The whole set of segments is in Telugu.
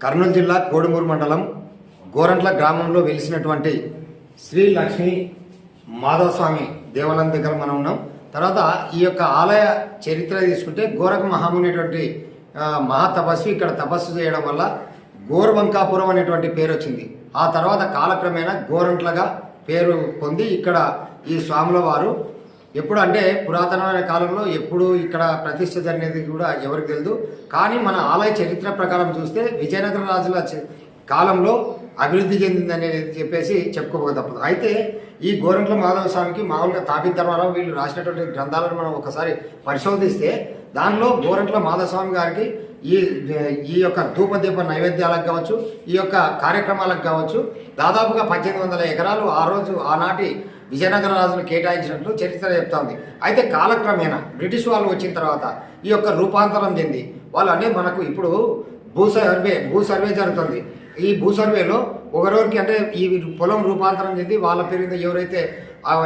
కర్నూలు జిల్లా కోడుమూరు మండలం గోరంట్ల గ్రామంలో వెలిసినటువంటి శ్రీ లక్ష్మీ మాధవస్వామి దేవాలయం దగ్గర మనం ఉన్నాం. తర్వాత ఈ యొక్క ఆలయ చరిత్ర తీసుకుంటే గోరఖ మహాముని అనేటువంటి మహాతపస్వి ఇక్కడ తపస్సు చేయడం వల్ల గోరవంకాపురం అనేటువంటి పేరు వచ్చింది. ఆ తర్వాత కాలక్రమేణా గోరంట్లగా పేరు పొంది ఇక్కడ ఈ స్వాముల వారు ఎప్పుడు అంటే పురాతనమైన కాలంలో ఎప్పుడు ఇక్కడ ప్రతిష్ఠ జరిగినది కూడా ఎవరికి తెలియదు. కానీ మన ఆలయ చరిత్ర ప్రకారం చూస్తే విజయనగర రాజుల కాలంలో అభివృద్ధి చెందిందనేది చెప్పేసి చెప్పుకోక తప్పదు. అయితే ఈ గోరంట్ల మాధవ స్వామికి మామూలుగా తాపిత్ ధర్మారావు వీళ్ళు రాసినటువంటి గ్రంథాలను మనం ఒకసారి పరిశోధిస్తే దానిలో గోరంట్ల మాధవ స్వామి గారికి ఈ యొక్క ధూపదీప నైవేద్యాలకు కావచ్చు, ఈ యొక్క కార్యక్రమాలకు కావచ్చు దాదాపుగా 1800 ఎకరాలు ఆనాటి విజయనగర రాజులు కేటాయించినట్లు చరిత్ర చెప్తా ఉంది. అయితే కాలక్రమేణా బ్రిటిష్ వాళ్ళు వచ్చిన తర్వాత ఈ యొక్క రూపాంతరం చెంది వాళ్ళు అంటే మనకు ఇప్పుడు భూ సర్వే జరుగుతుంది. ఈ భూ సర్వేలో ఒకరికి అంటే ఈ పొలం రూపాంతరం చెంది వాళ్ళ పేరు మీద ఎవరైతే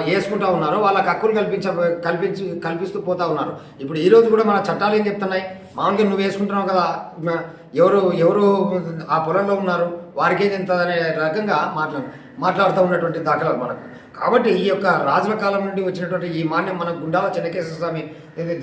వేసుకుంటా ఉన్నారో వాళ్ళకి హక్కులు కల్పిస్తూ పోతా ఉన్నారు. ఇప్పుడు ఈరోజు కూడా మన చట్టాలు ఏం చెప్తున్నాయి, మామూలుగా నువ్వు వేసుకుంటున్నావు కదా, ఎవరు ఆ పొలంలో ఉన్నారు వారికి ఏది ఎంత అనే రకంగా మాట్లాడుతూ ఉన్నటువంటి దాఖలాలు మనకు. కాబట్టి ఈ యొక్క రాజుల కాలం నుండి వచ్చినటువంటి ఈ మాన్యం మన గుండాల చెన్నకేశ్వర స్వామి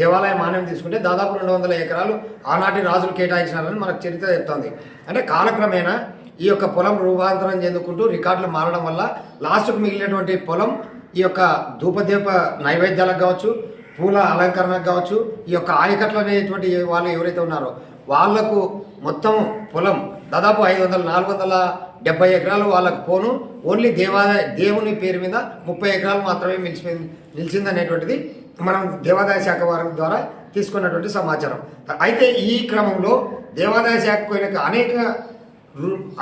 దేవాలయ మాన్యం తీసుకుంటే దాదాపు 200 ఎకరాలు ఆనాటి రాజులు కేటాయించినారని మనకు చరిత్ర చెప్తోంది. అంటే కాలక్రమేణా ఈ యొక్క పొలం రూపాంతరం చెందుకుంటూ రికార్డులు మారడం వల్ల లాస్ట్కు మిగిలినటువంటి పొలం ఈ యొక్క ధూపదీప నైవేద్యాలకు కావచ్చు, పూల అలంకరణకు కావచ్చు, ఈ యొక్క ఆయకట్లు అనేటువంటి వాళ్ళు ఎవరైతే ఉన్నారో వాళ్లకు మొత్తం పొలం దాదాపు 470 ఎకరాలు వాళ్ళకు పోను. ఓన్లీ దేవుని పేరు మీద 30 ఎకరాలు మాత్రమే నిలిచిందనేటువంటిది మనం దేవాదాయ శాఖ వారి ద్వారా తీసుకున్నటువంటి సమాచారం. అయితే ఈ క్రమంలో దేవాదాయ శాఖకు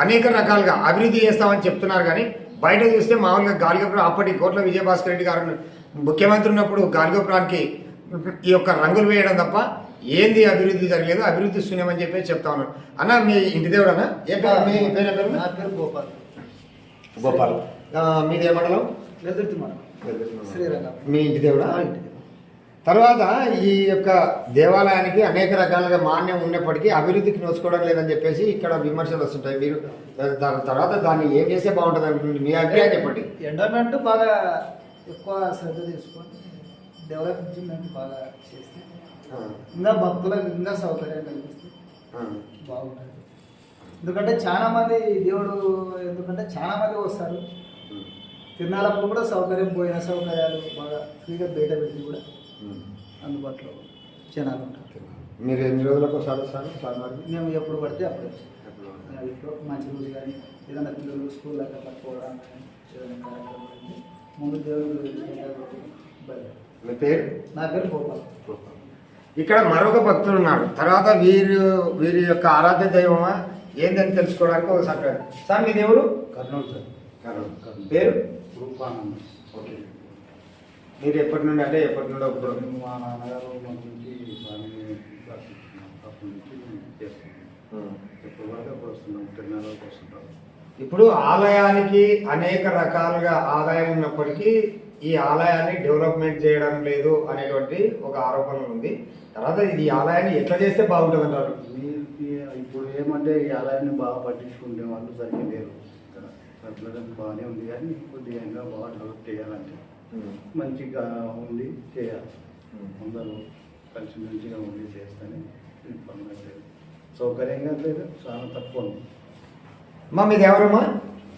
అనేక రకాలుగా అభివృద్ధి చేస్తామని చెప్తున్నారు. కానీ బయట చూస్తే మామూలుగా గాలిగోపురం అప్పటి కోట్ల విజయభాస్కర్ రెడ్డి గారు ముఖ్యమంత్రి ఉన్నప్పుడు గాలిగోపురానికి ఈ యొక్క రంగులు వేయడం తప్ప ఏంది అభివృద్ధి జరగలేదు, అభివృద్ధి శూన్యమని చెప్పి చెప్తా ఉన్నాను. అన్న మీ ఇంటి దేవుడు అన్న మీ పేరు? నా పేరు గోపాల్. మీది ఏ మండలం? శ్రీరంగం. మీ ఇంటి దేవుడా? తర్వాత ఈ యొక్క దేవాలయానికి అనేక రకాలుగా మాన్యం ఉన్నప్పటికీ అభివృద్ధికి నోచుకోవడం లేదని చెప్పేసి ఇక్కడ విమర్శలు వస్తుంటాయి. మీరు తర్వాత దాన్ని ఏం చేస్తే బాగుంటుంది అనుకుంటుంది, మీ అభిప్రాయం చెప్పండి. ఎండోమెంట్ బాగా ఎక్కువ శ్రద్ధ తీసుకొని డెవలప్మెంట్ బాగా చేస్తే ఇంకా భక్తులకు ఇంకా సౌకర్యం కల్పిస్తే బాగుంటుంది. ఎందుకంటే చాలా మంది వస్తారు. తిరునాళ్ళప్పుడు కూడా భోజన సౌకర్యాలు బాగా ఫ్రీగా బయట పెట్టి కూడా అందుబాటులో జనాలు ఉంటారు. మీరు ఎన్ని రోజులకు వస్తారు సార్? మేము ఎప్పుడు పడితే అప్పుడు ఇప్పుడు మంచి రోజు కానీ ఏదైనా పిల్లలు స్కూల్ అట్లా పట్టుకోవడం కానీ ఏదైనా కార్యక్రమం అంటే ముందు దేవుడు. మీ పేరు? నా పేరు గోపాల్. ఇక్కడ మరొక భక్తుడు ఉన్నాడు. తర్వాత వీరి యొక్క ఆరాధ్య దైవమా ఏందని తెలుసుకోవడానికి ఒకసారి సార్ మీ దేవుడు? కర్నూలు సార్. కర్నూలు. పేరు? రూపానంద. ఓకే. మీరు ఎప్పటి నుండి అంటే ఎప్పటి నుండి? ఇప్పుడు మా నాన్నగారు నుంచి స్వామిని అప్పటి నుంచి చేస్తున్నాం. ఎప్పుడు వరకు అప్పుడు వస్తున్నాం, తిరునాళ్ళకి వస్తుంటాం. ఇప్పుడు ఆలయానికి అనేక రకాలుగా ఆదాయం ఉన్నప్పటికీ ఈ ఆలయాన్ని డెవలప్మెంట్ చేయడం లేదు అనేటువంటి ఒక ఆరోపణ ఉంది. తర్వాత ఈ ఆలయాన్ని ఎట్లా చేస్తే బాగుంటుంది అంటారు? ఇప్పుడు ఏమంటే ఈ ఆలయాన్ని బాగా పట్టించుకునే వాళ్ళు సరిగ్గా లేరు. ఇక్కడ సర్కులర్ బాగానే ఉంది కానీ కొద్దిగా ఇంకా బాగా డెవలప్ చేయాలంటే మంచిగా ఉండి చేయాలి. అందరూ కలిసి మంచిగా ఉండి చేస్తేనే పనులు లేదు. సౌకర్యంగా లేదు, చాలా తక్కువ ఉంది. మా మీది ఎవరమ్మా?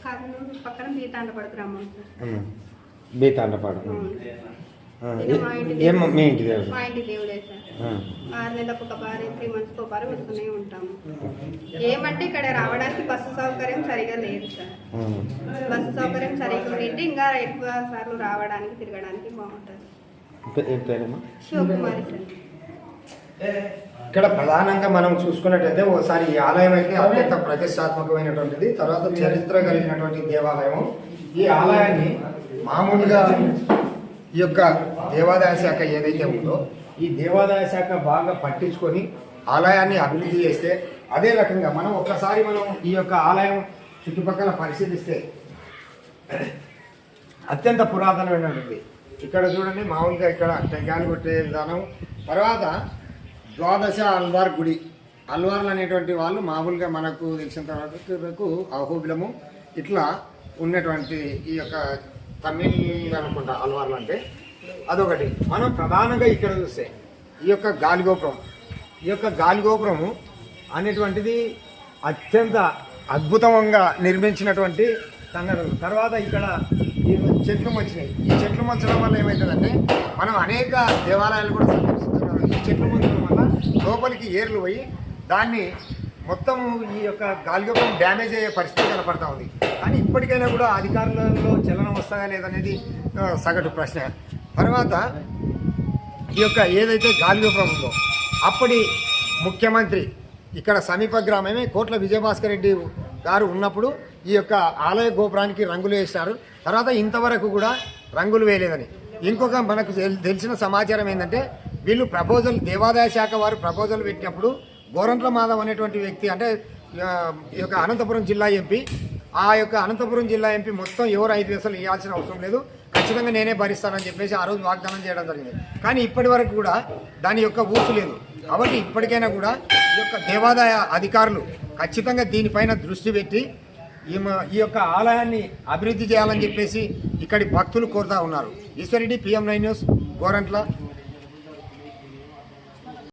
కర్నూలు పక్కన బీతాండపాడు గ్రామం. బీతాండపాడు. మీ ఇంటి దేవుడు? మా ఇంటి దేవుడే సార్. 6 నెలలకు ఒకసారి 3 మంత్స్కి ఒకసారి వస్తూనే ఉంటాము. ఏమంటే ఇక్కడ రావడానికి బస్సు సౌకర్యం సరిగా లేదు సార్. బస్సు సౌకర్యం సరిగా ఉంటే ఇంకా ఎక్కువ సార్లు రావడానికి తిరగడానికి బాగుంటుంది. ఏం పేరమ్మా? శివకుమారి సార్. ఇక్కడ ప్రధానంగా మనం చూసుకున్నట్టయితే ఒకసారి ఈ ఆలయం అయితే అత్యంత ప్రతిష్టాత్మకమైనటువంటిది, తర్వాత చరిత్ర కలిగినటువంటి దేవాలయం. ఈ ఆలయాన్ని మామూలుగా ఈ యొక్క దేవాదాయ శాఖ ఏదైతే ఉందో ఈ దేవాదాయ శాఖ బాగా పట్టించుకొని ఆలయాన్ని అభివృద్ధి చేస్తే, అదే రకంగా మనం ఈ యొక్క ఆలయం చుట్టుపక్కల పరిశీలిస్తే అత్యంత పురాతనమైనటువంటి ఇక్కడ చూడండి. మామూలుగా ఇక్కడ టెంకాయలు కొట్టే విధానం, తర్వాత ద్వాదశ అల్వార్ గుడి అల్వార్లు అనేటువంటి వాళ్ళు మామూలుగా మనకు తెలిసినంత వరకు అహోబిలము ఇట్లా ఉన్నటువంటి ఈ యొక్క తమిళ్ అనుకుంటా అల్వార్లు అంటే అదొకటి. మనం ప్రధానంగా ఇక్కడ చూస్తే ఈ యొక్క గాలిగోపురము అనేటువంటిది అత్యంత అద్భుతంగా నిర్మించినటువంటి సంఘటనలు. తర్వాత ఇక్కడ ఈ చెట్లు వచ్చినాయి. ఈ చెట్లు మొచ్చడం వల్ల ఏమవుతుందంటే మనం అనేక దేవాలయాలు కూడా సందర్శిస్తున్నాం. ఈ చెట్లు మొచ్చడం వల్ల లోపలికి ఏర్లు పోయి దాన్ని మొత్తం ఈ యొక్క గాలిగోపురం డ్యామేజ్ అయ్యే పరిస్థితి కనపడతా ఉంది. కానీ ఇప్పటికైనా కూడా అధికారులలో చలనం వస్తుందా లేదనేది సగటు ప్రశ్న. తర్వాత ఈ యొక్క ఏదైతే గాలిగోపురం ఉందో అప్పటి ముఖ్యమంత్రి ఇక్కడ సమీప గ్రామమే కోట్ల విజయభాస్కర్ రెడ్డి గారు ఉన్నప్పుడు ఈ యొక్క ఆలయ గోపురానికి రంగులు వేశారు. తర్వాత ఇంతవరకు కూడా రంగులు వేయలేదని. ఇంకొక మనకు తెలిసిన సమాచారం ఏంటంటే వీళ్ళు ప్రపోజల్ దేవాదాయ శాఖ వారు ప్రపోజల్ పెట్టినప్పుడు గోరంట్ల మాధవ్ అనేటువంటి వ్యక్తి అంటే ఈ యొక్క అనంతపురం జిల్లా ఎంపీ, ఆ యొక్క అనంతపురం జిల్లా ఎంపీ మొత్తం ఎవరు 5 పైసలు ఇవ్వాల్సిన అవసరం లేదు, ఖచ్చితంగా నేనే భరిస్తానని చెప్పేసి ఆ రోజు వాగ్దానం చేయడం జరిగింది. కానీ ఇప్పటి వరకు కూడా దాని యొక్క ఊసు లేదు. కాబట్టి ఇప్పటికైనా కూడా ఈ యొక్క దేవాదాయ అధికారులు ఖచ్చితంగా దీనిపైన దృష్టి పెట్టి ఈ యొక్క ఆలయాన్ని అభివృద్ధి చేయాలని చెప్పేసి ఇక్కడి భక్తులు కోరుతా ఉన్నారు. Eswar Reddy, PM9 news, Gorantla.